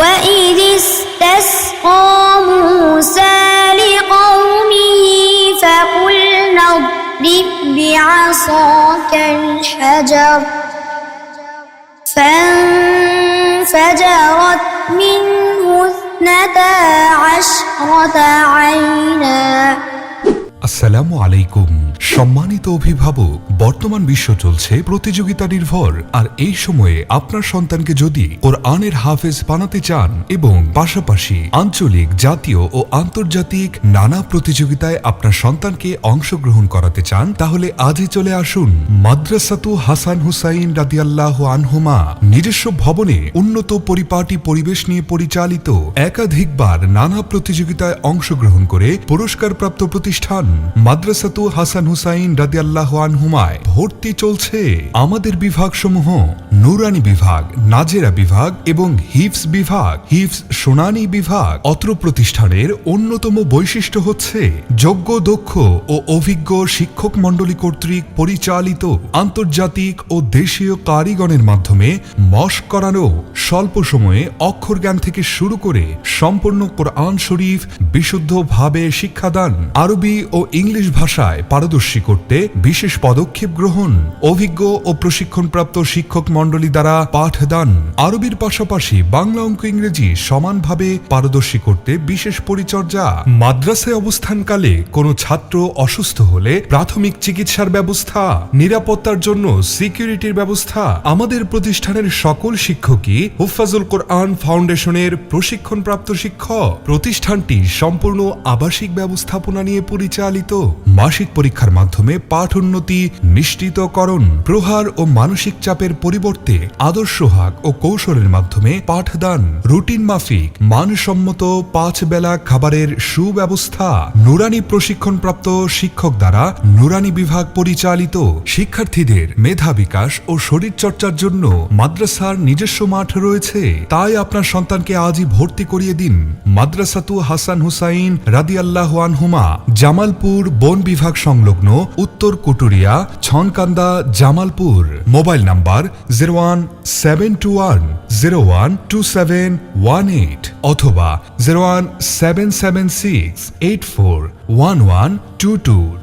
وَإِذِ اسْتَسْقَى مُوسَى لِقَوْمِهِ فَقُلْنَا اضْرِبْ بِعَصَاكَ الْحَجَرَ فَانفَجَرَتْ مِنْهُ 12 عَيْنًا। আসসালামু আলাইকুম। সম্মানিত অভিভাবক, বর্তমান বিশ্ব চলছে প্রতিযোগিতা নির্ভর, আর এই সময়ে আপনার সন্তানকে যদি কোরআনের হাফেজ বানাতে চান এবং পাশাপাশি আঞ্চলিক, জাতীয় ও আন্তর্জাতিক নানা প্রতিযোগিতায় আপনার সন্তানকে অংশগ্রহণ করাতে চান, তাহলে আজই চলে আসুন মাদ্রাসাতু হাসান হুসাইন রাদিয়াল্লাহু আনহুমা নিজস্ব ভবনে উন্নত পরিপাটি পরিবেশ নিয়ে পরিচালিত একাধিকবার নানা প্রতিযোগিতায় অংশগ্রহণ করে পুরস্কারপ্রাপ্ত প্রতিষ্ঠান মাদ্রাসাতু হাসান হুসাইন রাদিয়াল্লাহু আনহুমায় ভর্তি চলছে। আমাদের বিভাগসমূহ নুরানি বিভাগ, নাজেরা বিভাগ এবং হিফজ বিভাগ, হিফজ শুনানি বিভাগ। অত্র প্রতিষ্ঠানের অন্যতম বৈশিষ্ট্য হচ্ছে যোগ্য, দক্ষ ও অভিজ্ঞ শিক্ষক মণ্ডলী কর্তৃক পরিচালিত আন্তর্জাতিক ও দেশীয় কারিগণের মাধ্যমে মশক করানো, স্বল্প সময়ে অক্ষর জ্ঞান থেকে শুরু করে সম্পূর্ণ কোরআন শরীফ বিশুদ্ধভাবে শিক্ষাদান, আরবি ও ইংলিশ ভাষায় পারদর্শী করতে বিশেষ পদক্ষেপ গ্রহণ, অভিজ্ঞ ও প্রশিক্ষণপ্রাপ্ত শিক্ষক মণ্ডলী দ্বারা পাঠদান, আরবির পাশাপাশি বাংলা, অঙ্ক, ইংরেজি সমানভাবে পারদর্শী করতে বিশেষ পরিচর্যা। মাদ্রাসায় অবস্থানকালে কোনো ছাত্র অসুস্থ হলে প্রাথমিক চিকিৎসার ব্যবস্থা, নিরাপত্তার জন্য সিকিউরিটির ব্যবস্থা। আমাদের প্রতিষ্ঠানের সকল শিক্ষকই হুফাজুল কোরআন ফাউন্ডেশনের প্রশিক্ষণপ্রাপ্ত শিক্ষক। প্রতিষ্ঠানটি সম্পূর্ণ আবাসিক ব্যবস্থাপনা নিয়ে পরিচালিত। মাসিক পরীক্ষার মাধ্যমে পাঠ উন্নতি নিশ্চিতকরণ, প্রহার ও মানসিক চাপের পরিবর্তে আদর্শ হাক ও কৌশলের মাধ্যমে পাঠদান, রুটিন মাফিক মানসম্মত 5 বেলা খাবারের সুব্যবস্থা, নুরানি প্রশিক্ষণপ্রাপ্ত শিক্ষক দ্বারা নুরানি বিভাগ পরিচালিত। শিক্ষার্থীদের মেধা বিকাশ ও শরীরচর্চার জন্য মাদ্রাসার নিজস্ব মাঠ রয়েছে। তাই আপনার সন্তানকে আজই ভর্তি করিয়ে দিন মাদ্রাসাতু হাসান হুসাইন রাদিয়াল্লাহু আনহুমা, জামালপুর বন বিভাগ সংলগ্ন উত্তর কুটুরিয়া, ছনকান্দা, জামালপুর। মোবাইল নাম্বার 01721012718 অথবা 01776841122।